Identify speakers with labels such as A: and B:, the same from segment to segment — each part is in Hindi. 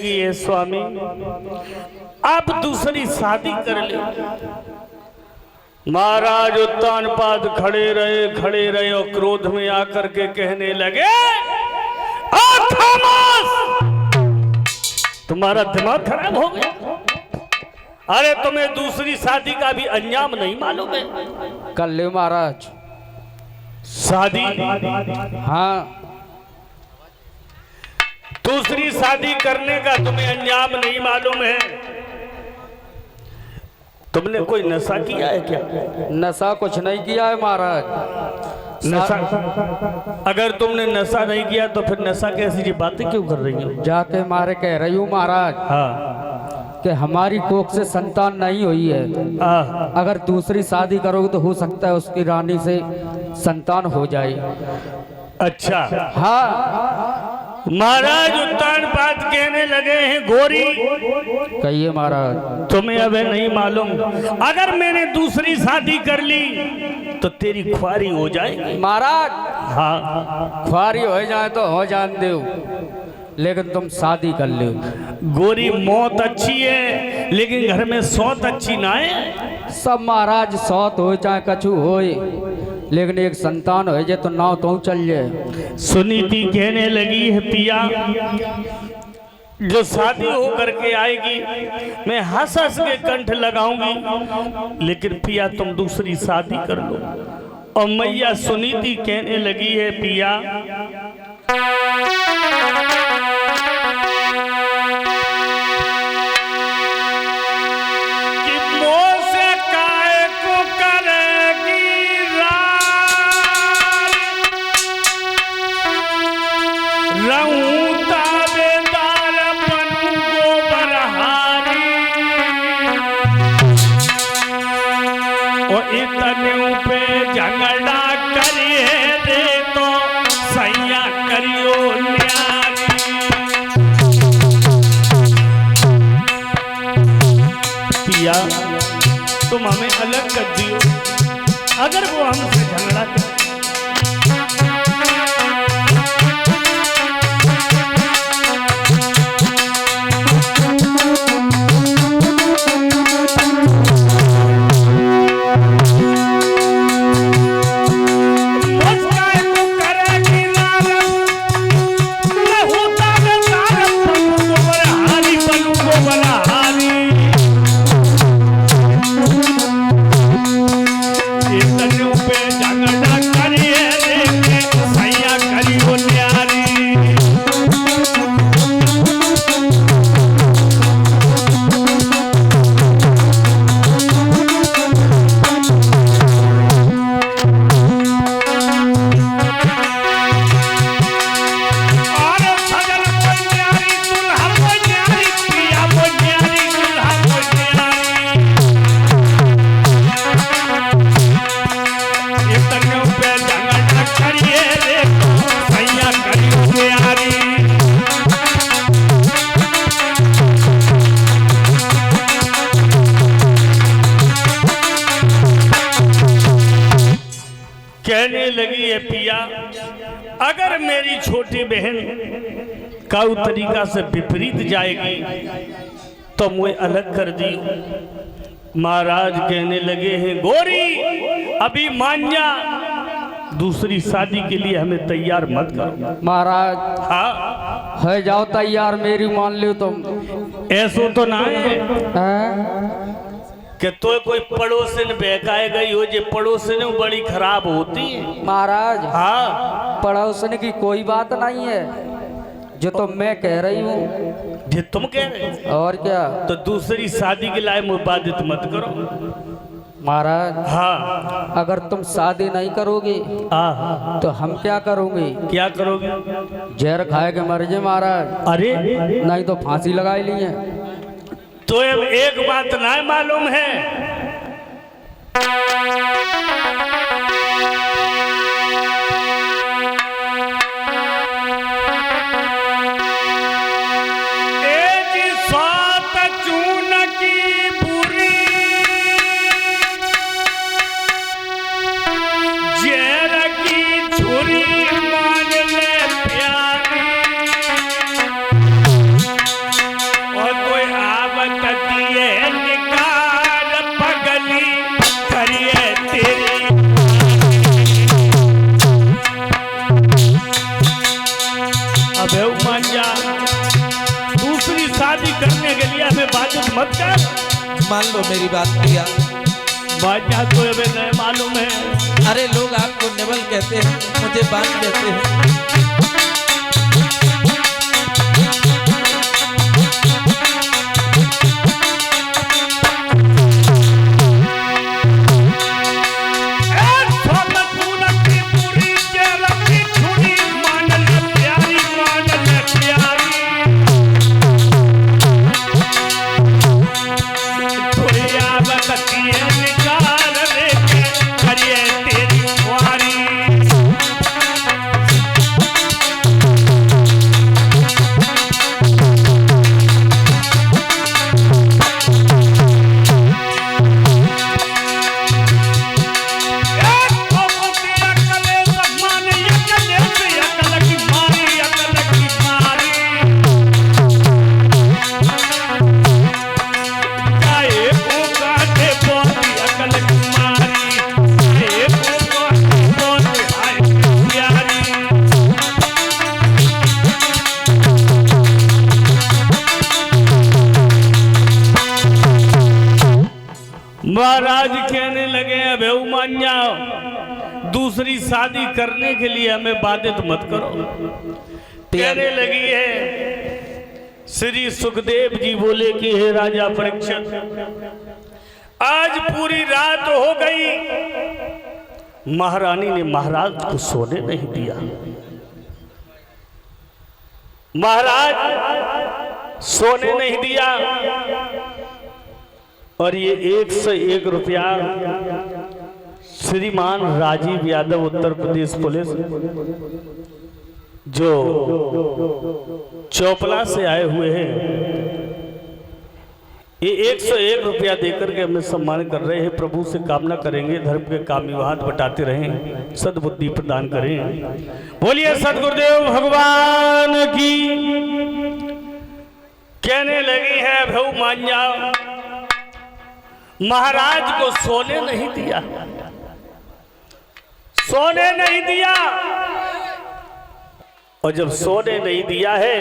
A: कि ये स्वामी आप दूसरी शादी कर ले। महाराज उत्तानपाद खड़े रहे और क्रोध में आकर के कहने लगे, खामोश, तुम्हारा दिमाग खराब हो गया? अरे तुम्हें दूसरी शादी का भी अंजाम नहीं मालूम है?
B: कर ले महाराज
A: शादी।
B: हाँ,
A: दूसरी शादी करने का तुम्हें अंजाम नहीं मालूम है? तुमने कोई नशा किया है क्या?
B: नशा कुछ नहीं किया है महाराज।
A: नशा? अगर तुमने नशा नहीं किया तो फिर नशा कैसी जी बातें क्यों कर रही हो?
B: जाके मारे कह रही हूँ महाराज
A: हाँ,
B: कि हमारी कोख से संतान नहीं हुई है। अगर दूसरी शादी करोगे तो हो सकता है उसकी रानी से संतान हो जाए।
A: अच्छा।
B: हाँ
A: महाराज उत्तानपाद कहने लगे हैं, गोरी
B: कहिए महाराज।
A: तुम्हें अब नहीं मालूम, अगर मैंने दूसरी शादी कर ली तो तेरी ख्वारी हो जाएगी।
B: महाराज
A: हाँ,
B: ख्वारी हो जाए तो हो जान दो, लेकिन तुम शादी कर लो।
A: गोरी मौत अच्छी है लेकिन घर में सौत अच्छी ना है।
B: सब महाराज सौत हो चाहे कछु हो, लेकिन एक संतान हो जाए तो नाव तो चल जाए।
A: सुनीति कहने लगी है, पिया जो शादी हो करके आएगी मैं हंस हंस के कंठ लगाऊंगी, लेकिन पिया तुम दूसरी शादी कर लो। और मैया सुनीति कहने लगी है, पिया इतने पे झगड़ा करिए रे तो सैया करियो न्यारी। पिया तुम हमें अलग कर दियो, अगर वो हमसे झगड़ा करे। कहने लगी है, पिया अगर मेरी छोटी बहन काऊ तरीका से विपरीत जाएगी तो मुझे अलग कर दी। महाराज कहने लगे हैं, गोरी अभी मान जा, दूसरी शादी के लिए हमें तैयार मत करो।
B: महाराज
A: हाँ
B: है जाओ तैयार, मेरी मान लो तुम।
A: ऐसो तो ना है कि तो कोई पड़ोसन बहकाए गई हो, जो पड़ोसन बड़ी खराब होती है।
B: महाराज
A: हाँ,
B: पड़ोसन की कोई बात नहीं है, जो तो मैं कह रही हूँ।
A: जो तुम कह रहे हो
B: और क्या?
A: तो दूसरी शादी के लिए मुबादित मत करो।
B: महाराज
A: हाँ,
B: अगर तुम शादी नहीं करोगे
A: हाँ,
B: तो हम क्या करोगे?
A: क्या करोगे?
B: जहर खाए के मर जाए महाराज।
A: अरे
B: नहीं तो फांसी लगाई ली है।
A: तो अब एक बात ना मालूम है, मत कर।
C: मान लो मेरी बात पिया।
A: बाजा तो अबे नहीं मालूम है।
C: अरे लोग आपको नेवल कहते हैं, मुझे बात कहते हैं।
A: महाराज कहने लगे अबे मान जाओ, दूसरी शादी करने के लिए हमें बाधित मत करो। कहने लगी है श्री सुखदेव जी बोले कि हे राजा परीक्षित, आज पूरी रात हो गई, महारानी ने महाराज को सोने नहीं दिया। महाराज सोने नहीं दिया और ये 101 रुपया श्रीमान राजीव यादव उत्तर प्रदेश पुलिस जो चौपला से आए हुए हैं, ये 101 रुपया देकर के हमें सम्मान कर रहे हैं। प्रभु से कामना करेंगे धर्म के कामयाब बटाते रहें, सद्बुद्धि प्रदान करें। बोलिए सदगुरुदेव भगवान की। कहने लगी है भऊ मान जाओ, महाराज को सोने नहीं दिया, सोने नहीं दिया। और जब सोने नहीं दिया है,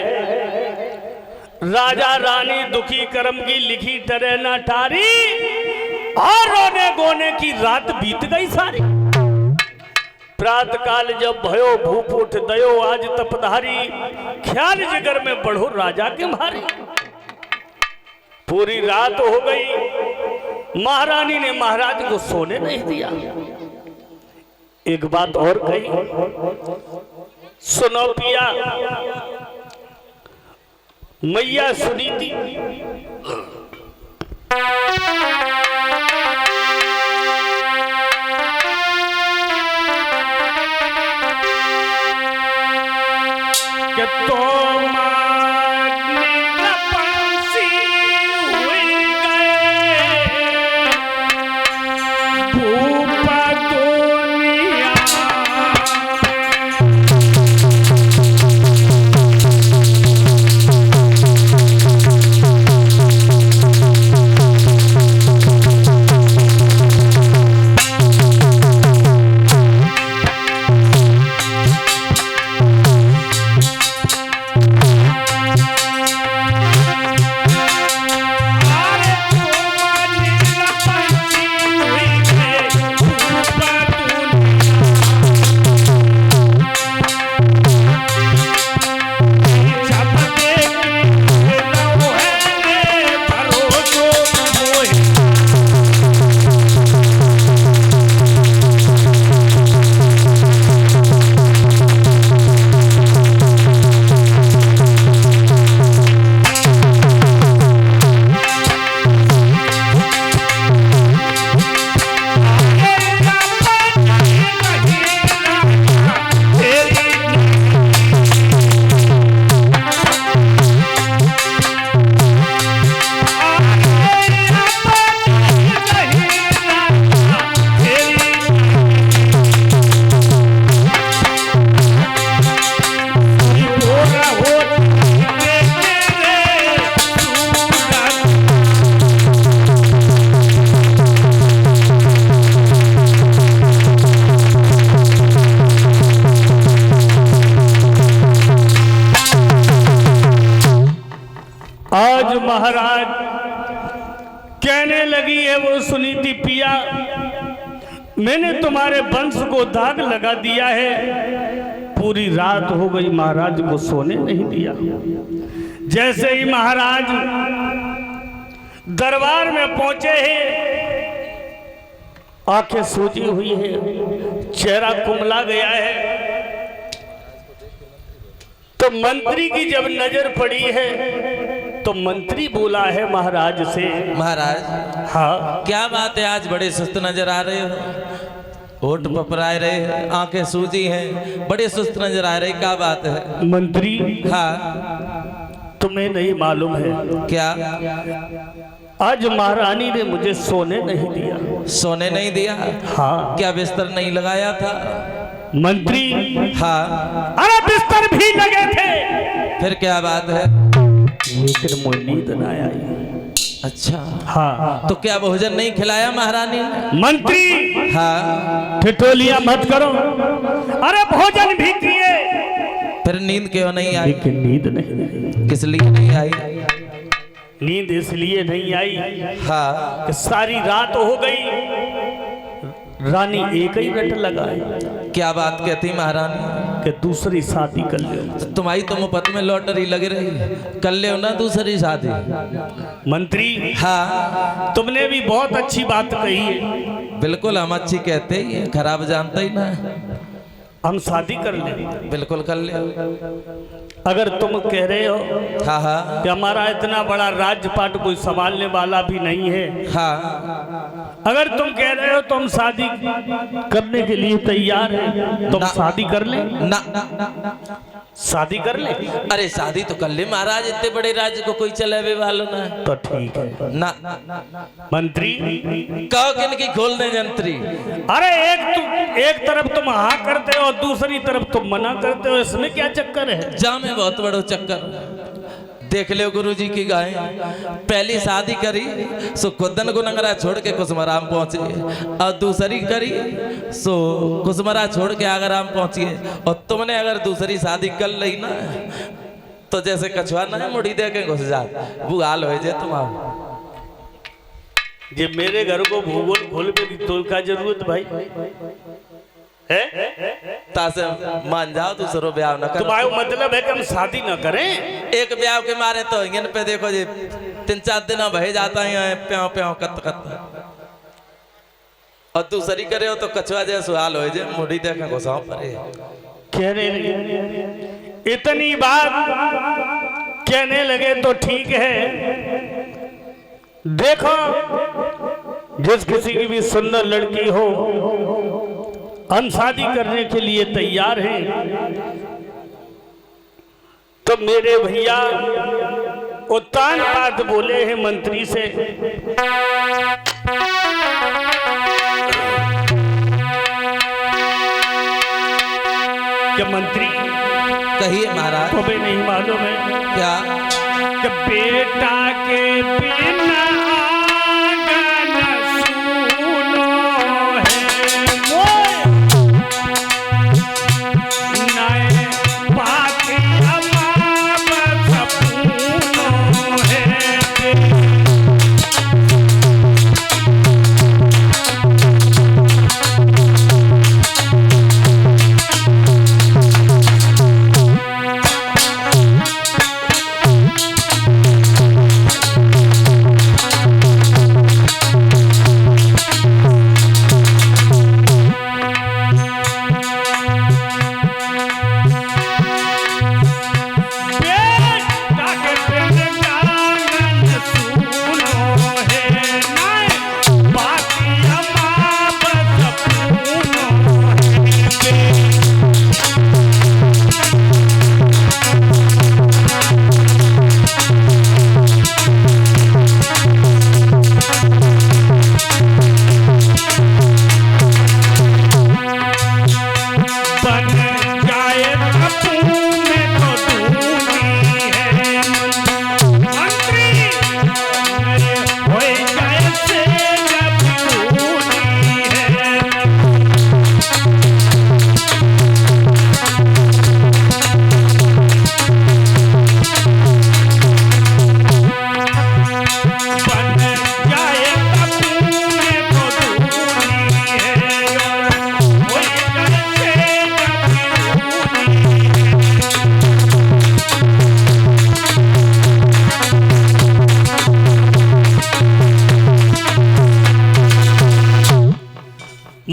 A: राजा रानी दुखी कर्म की लिखी टरे ना टारी, और रोने गोने की रात बीत गई सारी। प्रात काल जब भयो भूप उठ दयो आज तपधारी, ख्याल जिगर में बढ़ो राजा के भारी। पूरी रात हो गई, महारानी ने महाराज को सोने नहीं दिया। एक बात और कही, सुनो पिया, मैया सुनी थी कि तो आज महाराज कहने लगी है वो सुनीति पिया, मैंने तुम्हारे वंश को दाग लगा दिया है। पूरी रात हो गई, महाराज को सोने नहीं दिया। जैसे ही महाराज दरबार में पहुंचे हैं, आंखें सूजी हुई है, चेहरा कुमला गया है। तो मंत्री की जब नजर पड़ी है तो मंत्री बोला है महाराज से,
C: महाराज
A: हाँ
C: क्या बात है, आज बड़े सुस्त नजर आ रहे हो, होठ पपराए रहे हैं, आंखें सूजी हैं, बड़े सुस्त नजर आ रहे, क्या बात है?
A: मंत्री,
C: हाँ
A: तुम्हें नहीं मालूम है
C: क्या?
A: आज महारानी ने मुझे सोने नहीं दिया।
C: सोने नहीं दिया?
A: हाँ।
C: क्या बिस्तर नहीं लगाया था?
A: मंत्री,
C: हाँ।
A: अरे बिस्तर भी लगे थे,
C: फिर क्या बात है?
A: लेकिन मुझे नींद न आई।
C: अच्छा,
A: हाँ।
C: तो क्या भोजन नहीं खिलाया महारानी ने?
A: मंत्री,
C: हाँ।
A: ठिठोलियां मत करो, अरे भोजन भी किए,
C: फिर नींद क्यों नहीं आई?
A: लेकिन नींद नहीं आई।
C: किस लिए नहीं आई?
A: नींद इसलिए नहीं आई,
C: हाँ।
A: कि सारी रात हो गई, रानी एक ही रट लगाए
C: क्या बात कहती महारानी?
A: कि दूसरी शादी कर लो।
C: तो तुम्हारी तो मुफ्त में लॉटरी लगी रही, कर ले ना दूसरी शादी।
A: मंत्री,
C: हाँ
A: तुमने भी बहुत अच्छी बात कही है,
C: बिल्कुल, हम अच्छी कहते ही हैं, खराब जानते ही ना।
A: हम शादी कर ले।
C: बिल्कुल कर ले।
A: अगर तुम कह रहे हो
C: हाँ हाँ
A: कि हमारा इतना बड़ा राजपाट कोई संभालने वाला भी नहीं है,
C: हाँ,
A: अगर तुम कह रहे हो तो हम शादी करने के लिए तैयार हैं, तुम शादी कर ले।
C: ना,
A: शादी कर ले।
C: अरे शादी तो कर ले महाराज, इतने बड़े राज्य को कोई चलावे वालों ना।
A: तो ठीक है।
C: ना
A: मंत्री,
C: कहो किन की खोल दे जंत्री।
A: अरे एक तरफ तुम हाँ करते हो और दूसरी तरफ तुम मना करते हो, इसमें क्या चक्कर है?
C: जा में बहुत बड़ो चक्कर। देख लो गुरुजी की गाय, पहली शादी करी सो खुदन को नंगरा छोड़ के कुसमराम पहुंचे, और दूसरी करी सो कुसमरा छोड़ के आगराम पहुंचिए। और तुमने अगर दूसरी शादी कर ली ना तो जैसे कछुआ ना मुड़ी दे के घुस जा, वो हाल हो जाए तुम्हारा।
A: ये मेरे घर को भूगोल खोल पे भी तो क्या जरूरत भाई है?
C: तासे मान जाओ, दूसरो ब्याह न करो।
A: तुम्हारा मतलब है कि हम शादी न करें?
C: एक ब्याह के मारे तो इन पे देखो जी 3-4 दिन बह जाता है, प्याव प्याव कत कत, और दूसरी करे हो तो कछुआ जैसे हाल हो जाए, मुड़ी देखा घुसाओ परे।
A: कहने लगे, इतनी बात कहने लगे तो ठीक है। देखो, जिस किसी की भी सुंदर लड़की हो, हम शादी करने के लिए तैयार हैं। तो मेरे भैया उत्तान बात बोले हैं मंत्री से, कि मंत्री,
C: कहिए महाराज।
A: तुम्हें नहीं मालूम है
C: क्या?
A: कि बेटा के बिना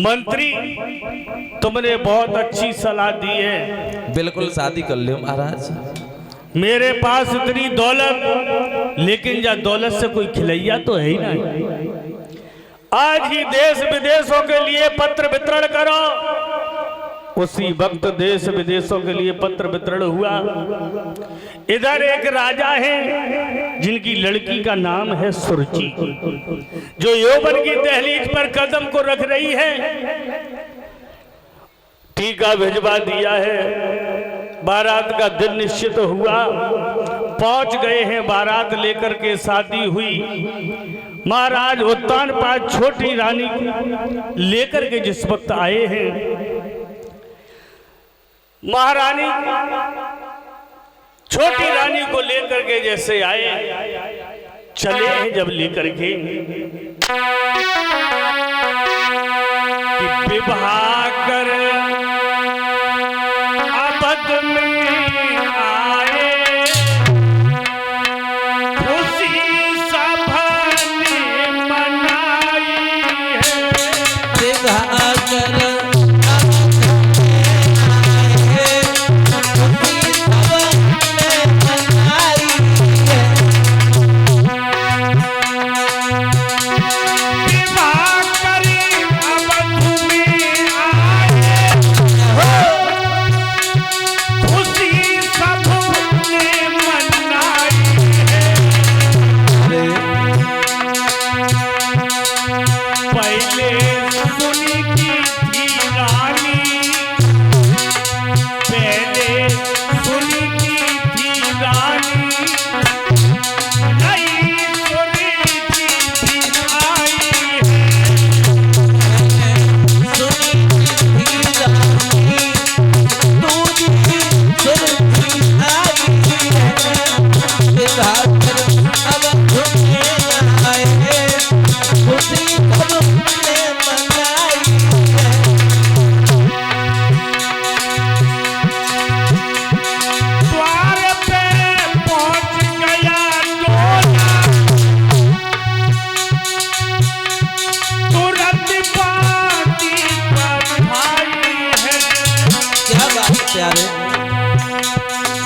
A: मंत्री, तुमने बहुत अच्छी सलाह दी है।
C: बिल्कुल शादी कर लियो महाराज।
A: मेरे पास इतनी दौलत, लेकिन या दौलत से कोई खिलैया तो है ही नहीं। आज ही देश विदेशों के लिए पत्र वितरण करो। उसी वक्त देश विदेशों के लिए पत्र वितरण हुआ। इधर एक राजा है जिनकी लड़की का नाम है सुरुचि, जो यौवन की दहलीज पर कदम को रख रही है। टीका भिजवा दिया है। बारात का दिन निश्चित हुआ, पहुंच गए हैं। बारात लेकर के शादी हुई। महाराज उत्तानपाद छोटी रानी लेकर के जिस वक्त आए हैं, महारानी छोटी रानी को लेकर के जैसे आए, चले हैं जब लेकर के कि विवाह कर आपद में आए, खुशी सभा ने मनाई है।
C: विवाह कर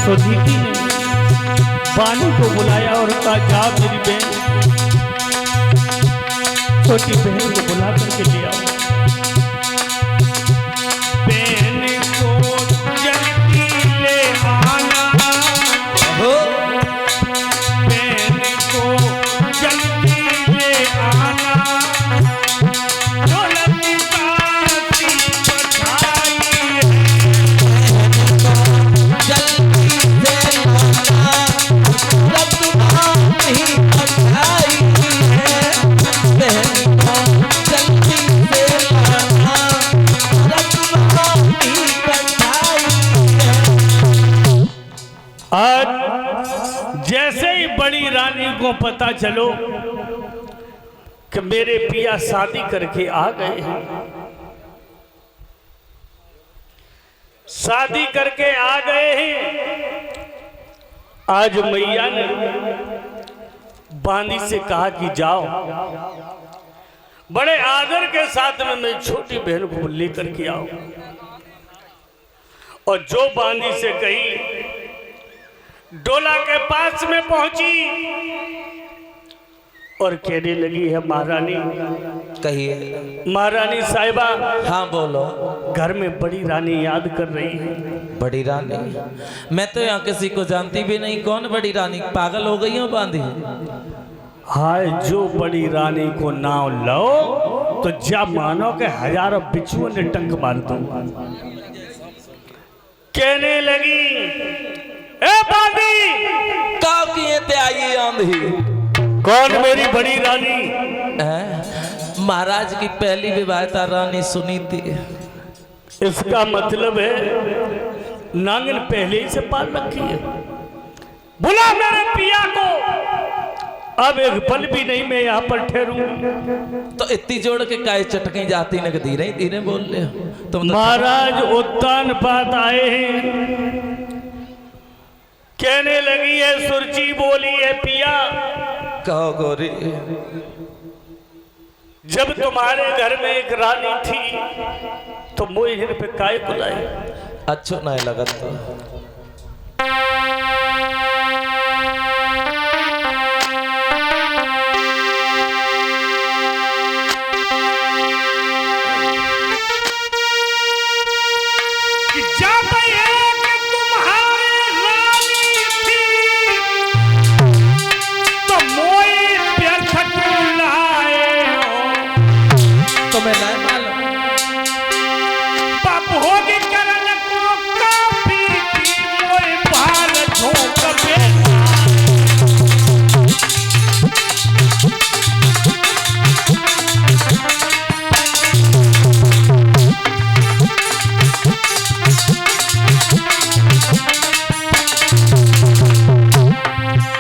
A: सुनीति ने बानी को बुलाया और कहा, जाओ मेरी बहन, छोटी बहन को बुला करके ले आओ। बहन को जल्दी ले आना, बहन को जल्दी ले आना, जैसे ही बड़ी रानी को पता चलो कि मेरे पिया शादी करके आ गए हैं, शादी करके आ गए हैं, आज मैया ने बांदी से कहा कि जाओ, बड़े आदर के साथ में मेरी छोटी बहन को लेकर के आओ। और जो बांदी से कही, डोला के पास में पहुंची और कहने लगी है, महारानी,
C: कहिए
A: महारानी साहिबा।
C: हाँ बोलो।
A: घर में बड़ी रानी याद कर रही है।
C: बड़ी रानी? मैं तो यहाँ किसी को जानती भी नहीं। कौन बड़ी रानी? पागल हो गई हो बांधी?
A: हाय, जो बड़ी रानी को नाम लो तो जा मानो के हजारों बिच्छुओं ने टंक मार दो। कहने लगी, ए बांदी,
C: काव किए ते आई आंधी?
A: कौन मेरी बड़ी रानी?
C: महाराज की पहली विवाहिता रानी सुनीति।
A: इसका मतलब है नांगन पहले ही से पाल रखी है। बुला मेरे पिया को, अब एक पल भी नहीं मैं यहाँ पर ठहरूं।
C: तो इतनी जोड़ के काय चटकी जाती न धीरे धीरे बोल ले तुम।
A: महाराज उत्तानपाद आए हैं। कहने लगी है, सुरुचि बोली है, पिया
C: कहो गोरी।
A: जब तुम्हारे घर में एक रानी थी तो मोए हिर पे काय बुलाई।
C: अच्छो नहीं लगत तो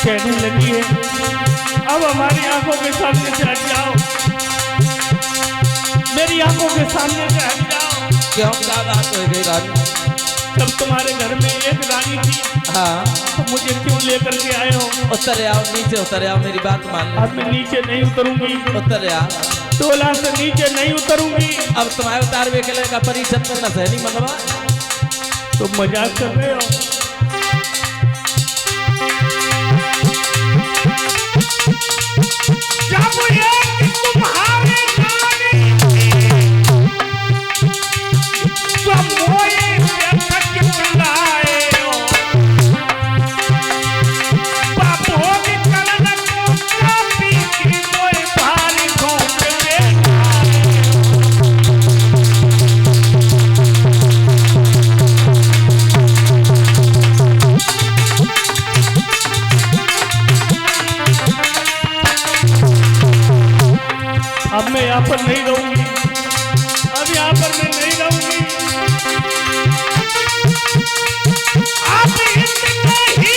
A: कहने लगी है अब हमारी आंखों के सामने से हट जाओ, मेरी आंखों के सामने से हट जाओ।
C: क्यों क्या बात हो गई रानी?
A: जब तुम्हारे घर में एक रानी थी
C: हाँ
A: तो मुझे क्यों लेकर के आए हो?
C: उतर आओ, नीचे उतर आओ, मेरी बात मान लो।
A: अब मैं नीचे नहीं उतरूंगी,
C: उतर आओ,
A: टोला से नीचे नहीं उतरूंगी।
C: अब तुम्हारे उतार वे के का परिचय में न सहनी मंगवा।
A: तुम मजाक कर रहे हो? अब मैं यहाँ पर नहीं रहूंगी, अब यहाँ पर मैं नहीं रहूंगी। आप इतने ही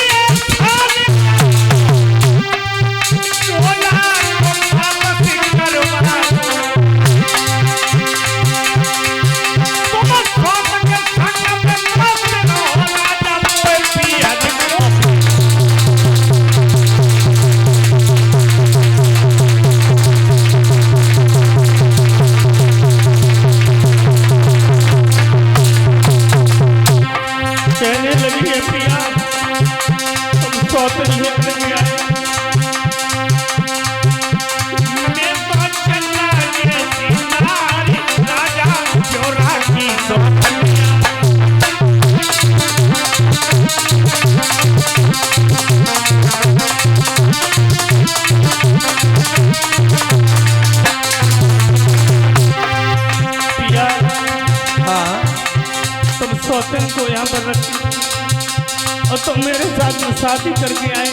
A: सौतन को यहाँ पर रखी और तुम मेरे साथ में शादी करके आए।